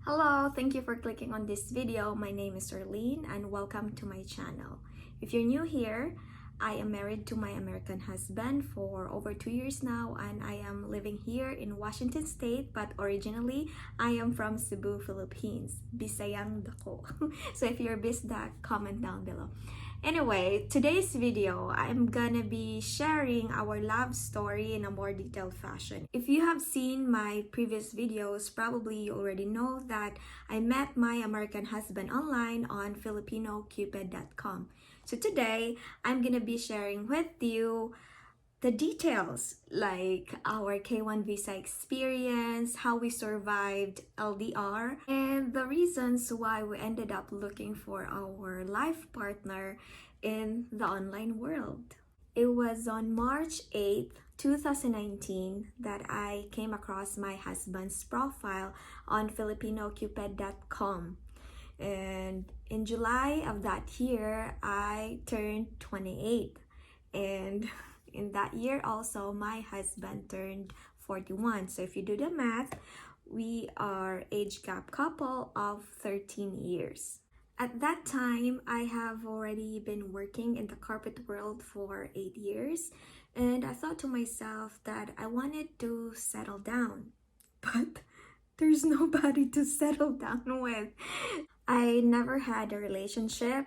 Hello, thank you for clicking on this video. My name is Arlene and welcome to my channel. If you're new here, I am married to my American husband for over 2 years now and I am living here in Washington State, but originally I am from Cebu, Philippines. Bisayang dako. So if you're Bisdak, comment down below. Anyway, today's video, I'm gonna be sharing our love story in a more detailed fashion. If you have seen my previous videos, probably you already know that I met my American husband online on FilipinoCupid.com. So today, I'm gonna be sharing with you the details like our K1 visa experience, how we survived LDR, and the reasons why we ended up looking for our life partner in the online world. It was on March 8th, 2019 that I came across my husband's profile on FilipinoCupid.com. And in July of that year, I turned 28. And in that year also, my husband turned 41. So if you do the math, we are age gap couple of 13 years. At that time, I have already been working in the corporate world for 8 years. And I thought to myself that I wanted to settle down. But there's nobody to settle down with. I never had a relationship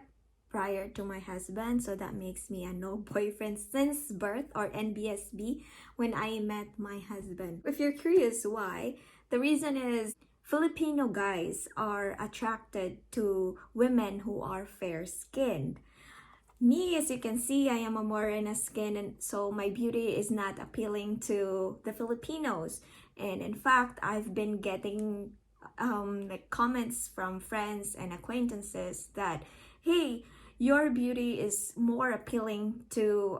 prior to my husband, so that makes me a no boyfriend since birth, or NBSB, when I met my husband. If you're curious why, the reason is Filipino guys are attracted to women who are fair-skinned. Me, as you can see, I am a morena skin, and so my beauty is not appealing to the Filipinos. And in fact, I've been getting like comments from friends and acquaintances that, hey, your beauty is more appealing to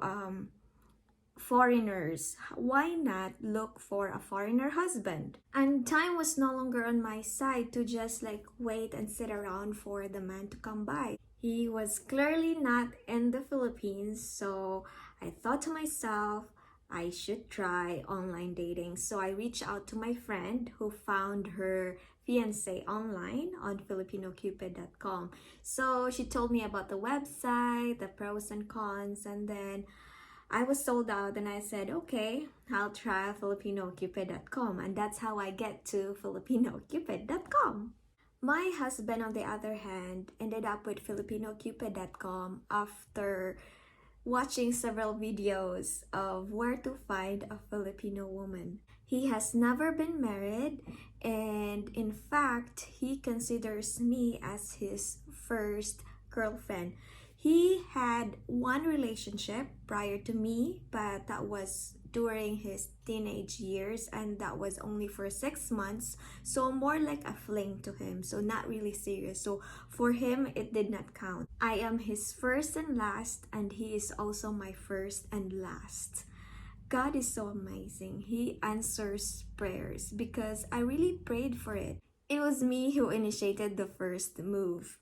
foreigners. Why not look for a foreigner husband? And time was no longer on my side to just like wait and sit around for the man to come by. He was clearly not in the Philippines, so I thought to myself, I should try online dating. So I reached out to my friend who found her fiancé online on FilipinoCupid.com. So she told me about the website, the pros and cons, and then I was sold out and I said, okay, I'll try FilipinoCupid.com. And that's how I get to FilipinoCupid.com. My husband, on the other hand, ended up with FilipinoCupid.com after watching several videos of where to find a Filipino woman. He has never been married, and in fact, he considers me as his first girlfriend. He had one relationship prior to me, but that was during his teenage years, and that was only for 6 months, so more like a fling to him, so not really serious. So for him, it did not count. I am his first and last, and he is also my first and last. God is so amazing. He answers prayers because I really prayed for it. It was me who initiated the first move.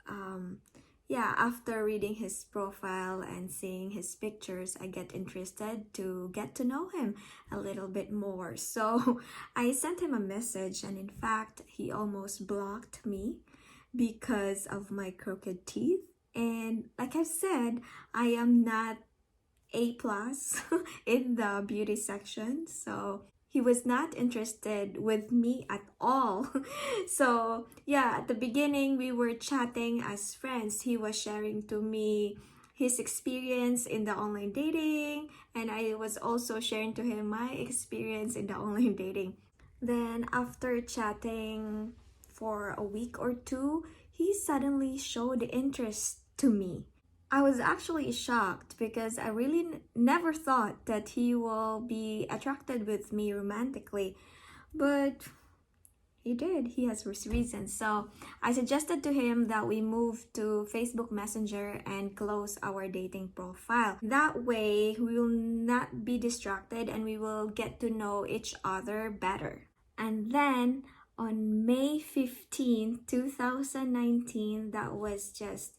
After reading his profile and seeing his pictures, I get interested to get to know him a little bit more. So I sent him a message, and in fact, he almost blocked me because of my crooked teeth. And like I've said, I am not A+ in the beauty section. So he was not interested with me at all. So yeah, at the beginning we were chatting as friends. He was sharing to me his experience in the online dating, and I was also sharing to him my experience in the online dating. Then after chatting for a week or two, he suddenly showed interest to me. I was actually shocked because I really never thought that he will be attracted with me romantically, but he did. He has reasons. So I suggested to him that we move to Facebook Messenger and close our dating profile. That way, we will not be distracted and we will get to know each other better. And then on May 15, 2019, that was just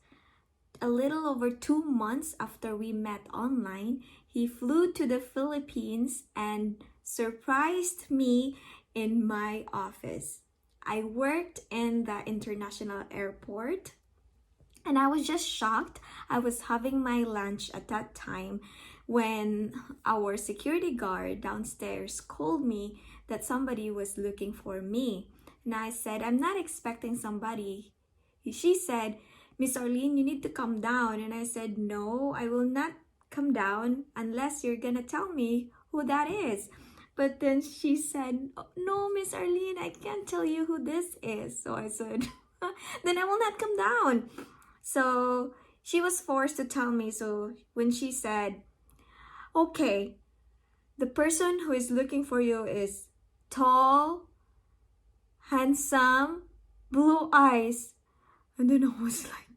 a little over 2 months after we met online, he flew to the Philippines and surprised me in my office. I worked in the international airport and I was just shocked. I was having my lunch at that time when our security guard downstairs called me that somebody was looking for me. And I said, I'm not expecting somebody. She said, Miss Arlene, you need to come down. And I said, no, I will not come down unless you're gonna tell me who that is. But then she said, no, Miss Arlene, I can't tell you who this is. So I said, then I will not come down. So she was forced to tell me. So when she said, okay, the person who is looking for you is tall, handsome, blue eyes. And then I was like,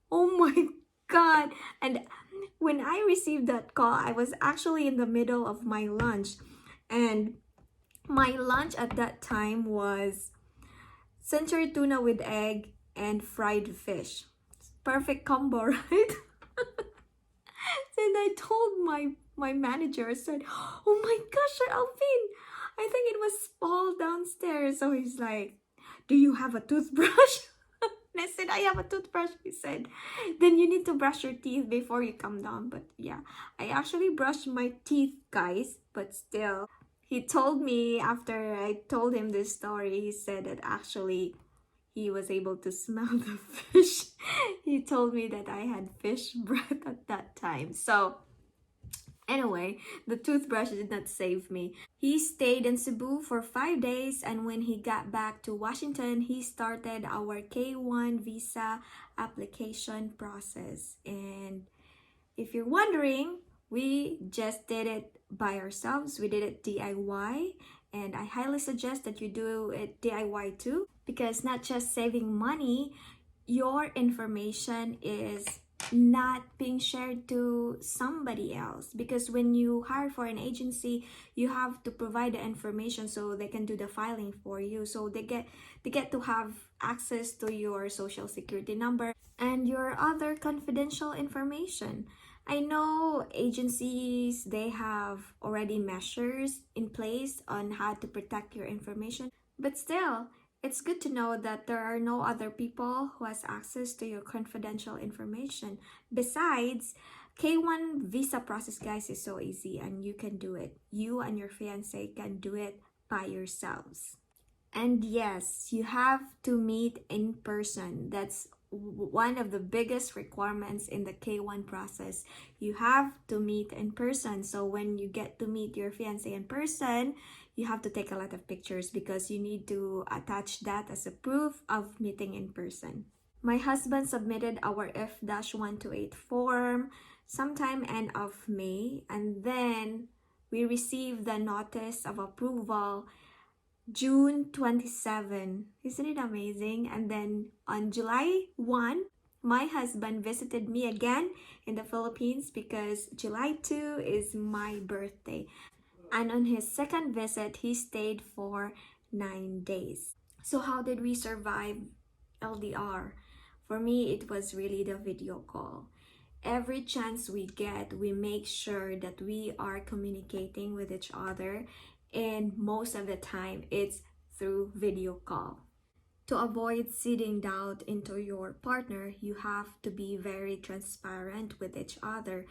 oh my God. And when I received that call, I was actually in the middle of my lunch. And my lunch at that time was century tuna with egg and fried fish. Perfect combo, right? And I told my manager, I said, oh my gosh, Sir Alvin, I think it was Paul downstairs. So he's like, do you have a toothbrush? And I said, I have a toothbrush. He said, then you need to brush your teeth before you come down. But yeah, I actually brushed my teeth, guys, but still. He told me after I told him this story, he said that actually he was able to smell the fish. He told me that I had fish breath at that time. So anyway, the toothbrush did not save me. He stayed in Cebu for 5 days, and when he got back to Washington, he started our K1 visa application process. And if you're wondering, we just did it by ourselves. We did it DIY, and I highly suggest that you do it DIY too, because not just saving money, your information is not being shared to somebody else. Because when you hire for an agency, you have to provide the information so they can do the filing for you. So they get to have access to your social security number and your other confidential information. I know agencies, they have already measures in place on how to protect your information, but still, it's good to know that there are no other people who has access to your confidential information. Besides, K1 visa process, guys, is so easy and you can do it. You and your fiance can do it by yourselves. And yes, you have to meet in person. That's one of the biggest requirements in the K1 process. You have to meet in person. So when you get to meet your fiance in person, you have to take a lot of pictures because you need to attach that as a proof of meeting in person. My husband submitted our F-128 form sometime end of May, and then we received the notice of approval June 27. Isn't it amazing? And then on July 1, my husband visited me again in the Philippines because July 2 is my birthday. And on his second visit, he stayed for 9 days. So how did we survive LDR? For me, it was really the video call. Every chance we get, we make sure that we are communicating with each other, and most of the time it's through video call. To avoid seeding doubt into your partner, you have to be very transparent with each other.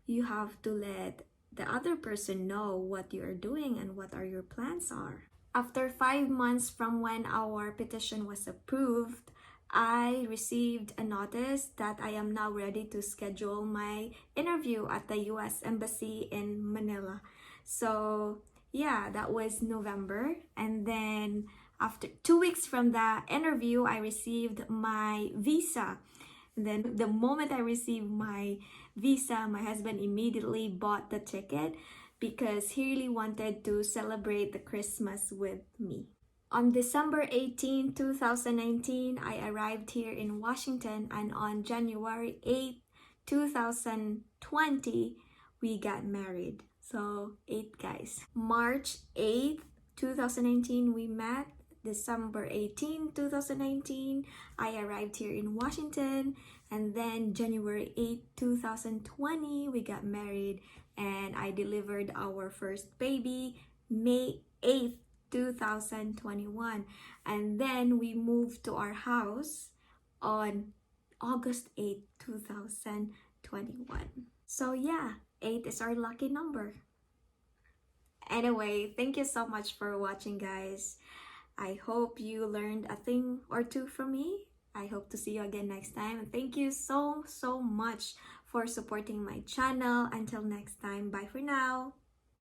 You have to let the other person know what you are doing and what are your plans are. After 5 months from when our petition was approved, I received a notice that I am now ready to schedule my interview at the US Embassy in Manila. So yeah, that was November. And then after 2 weeks from the interview, I received my visa. And then the moment I received my visa, my husband immediately bought the ticket because he really wanted to celebrate the Christmas with me. On December 18, 2019, I arrived here in Washington, and on January 8, 2020, we got married. So 8 guys. March 8th, 2019, we met. December 18, 2019, I arrived here in Washington. And then January 8, 2020, we got married and I delivered our first baby May 8th, 2021. And then we moved to our house on August 8th, 2021. So yeah, 8 is our lucky number. Anyway, thank you so much for watching, guys. I hope you learned a thing or two from me. I hope to see you again next time. And thank you so much for supporting my channel. Until next time, bye for now.